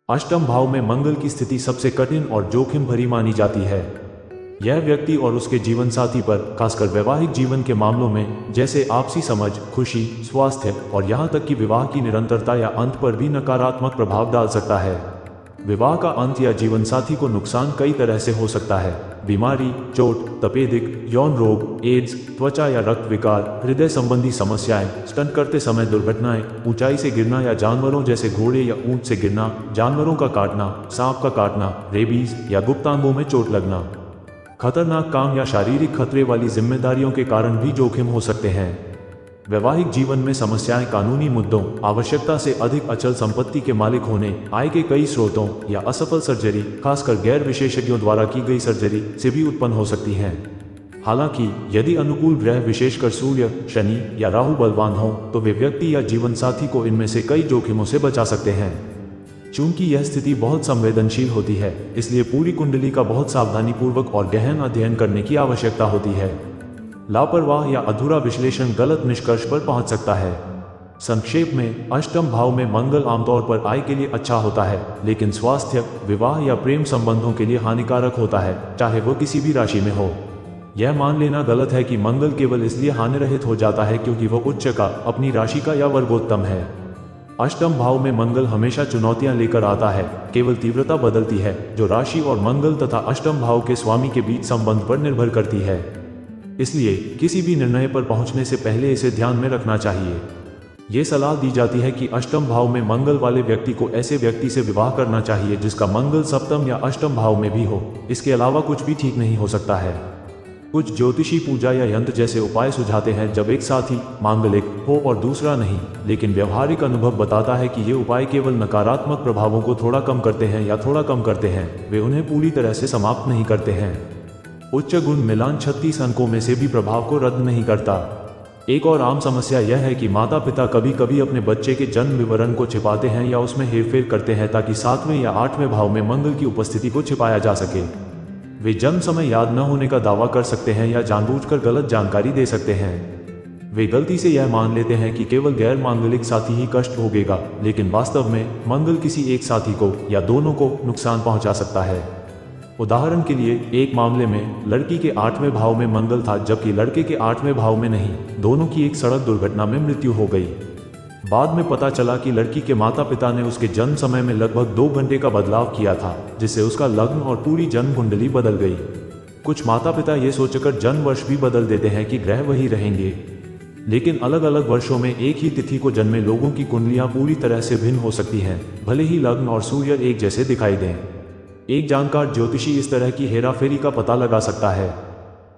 अष्टम भाव में मंगल की स्थिति सबसे कठिन और जोखिम भरी मानी जाती है। यह व्यक्ति और उसके जीवन साथी पर, खासकर वैवाहिक जीवन के मामलों में, जैसे आपसी समझ, खुशी, स्वास्थ्य और यहाँ तक कि विवाह की निरंतरता या अंत पर भी नकारात्मक प्रभाव डाल सकता है। विवाह का अंत या जीवन साथी को नुकसान कई तरह से हो सकता है। बीमारी, चोट, तपेदिक, यौन रोग, एड्स, त्वचा या रक्त विकार, हृदय संबंधी समस्याएं, स्टंट करते समय दुर्घटनाएं, ऊंचाई से गिरना या जानवरों जैसे घोड़े या ऊंट से गिरना, जानवरों का काटना, सांप का काटना, रेबीज या गुप्तांगों में चोट लगना। खतरनाक काम या शारीरिक खतरे वाली जिम्मेदारियों के कारण भी जोखिम हो सकते हैं। वैवाहिक जीवन में समस्याएं कानूनी मुद्दों, आवश्यकता से अधिक अचल संपत्ति के मालिक होने, आय के कई स्रोतों या असफल सर्जरी, खासकर गैर विशेषज्ञों द्वारा की गई सर्जरी से भी उत्पन्न हो सकती हैं। हालांकि यदि अनुकूल ग्रह, विशेषकर सूर्य, शनि या राहु बलवान हो, तो वे व्यक्ति या जीवन साथी को इनमें से कई जोखिमों से बचा सकते हैं। चूंकि यह स्थिति बहुत संवेदनशील होती है, इसलिए पूरी कुंडली का बहुत सावधानीपूर्वक और गहन अध्ययन करने की आवश्यकता होती है। लापरवाह या अधूरा विश्लेषण गलत निष्कर्ष पर पहुंच सकता है। संक्षेप में, अष्टम भाव में मंगल आमतौर पर आय के लिए अच्छा होता है, लेकिन स्वास्थ्य, विवाह या प्रेम संबंधों के लिए हानिकारक होता है, चाहे वो किसी भी राशि में हो। यह मान लेना गलत है कि मंगल केवल इसलिए हानिरहित हो जाता है क्योंकि वह उच्च का, अपनी राशि का या वर्गोत्तम है। अष्टम भाव में मंगल हमेशा चुनौतियां लेकर आता है, केवल तीव्रता बदलती है, जो राशि और मंगल तथा अष्टम भाव के स्वामी के बीच संबंध पर निर्भर करती है। इसलिए किसी भी निर्णय पर पहुंचने से पहले इसे ध्यान में रखना चाहिए। ये सलाह दी जाती है कि अष्टम भाव में मंगल वाले व्यक्ति को ऐसे व्यक्ति से विवाह करना चाहिए जिसका मंगल सप्तम या अष्टम भाव में भी हो। इसके अलावा कुछ भी ठीक नहीं हो सकता है। कुछ ज्योतिषी पूजा या यंत्र जैसे उपाय सुझाते हैं जब एक साथी मांगलिक हो और दूसरा नहीं, लेकिन व्यवहारिक अनुभव बताता है कि ये उपाय केवल नकारात्मक प्रभावों को थोड़ा कम करते हैं या थोड़ा कम करते हैं, वे उन्हें पूरी तरह से समाप्त नहीं करते हैं। उच्च गुण मिलान 36 अंकों में से भी प्रभाव को रद्द नहीं करता। एक और आम समस्या यह है कि माता पिता कभी कभी अपने बच्चे के जन्म विवरण को छिपाते हैं या उसमें हेरफेर करते हैं ताकि 7वें या 8वें भाव में मंगल की उपस्थिति को छिपाया जा सके। वे जन्म समय याद न होने का दावा कर सकते हैं या जानबूझकर गलत जानकारी दे सकते हैं। वे गलती से यह मान लेते हैं कि केवल गैर मांगलिक साथी ही कष्ट भोगेगा, लेकिन वास्तव में मंगल किसी एक साथी को या दोनों को नुकसान पहुंचा सकता है। उदाहरण के लिए, एक मामले में लड़की के 8वें भाव में मंगल था जबकि लड़के के 8वें भाव में नहीं। दोनों की एक सड़क दुर्घटना में मृत्यु हो गई। बाद में पता चला कि लड़की के माता पिता ने उसके जन्म समय में लगभग 2 घंटे का बदलाव किया था, जिससे उसका लग्न और पूरी जन्म कुंडली बदल गई। कुछ माता पिता ये सोचकर जन्म वर्ष भी बदल देते हैं कि ग्रह वही रहेंगे, लेकिन अलग अलग वर्षों में एक ही तिथि को जन्मे लोगों की कुंडलियां पूरी तरह से भिन्न हो सकती हैं, भले ही लग्न और सूर्य एक जैसे दिखाई दें। एक जानकार ज्योतिषी इस तरह की हेराफेरी का पता लगा सकता है।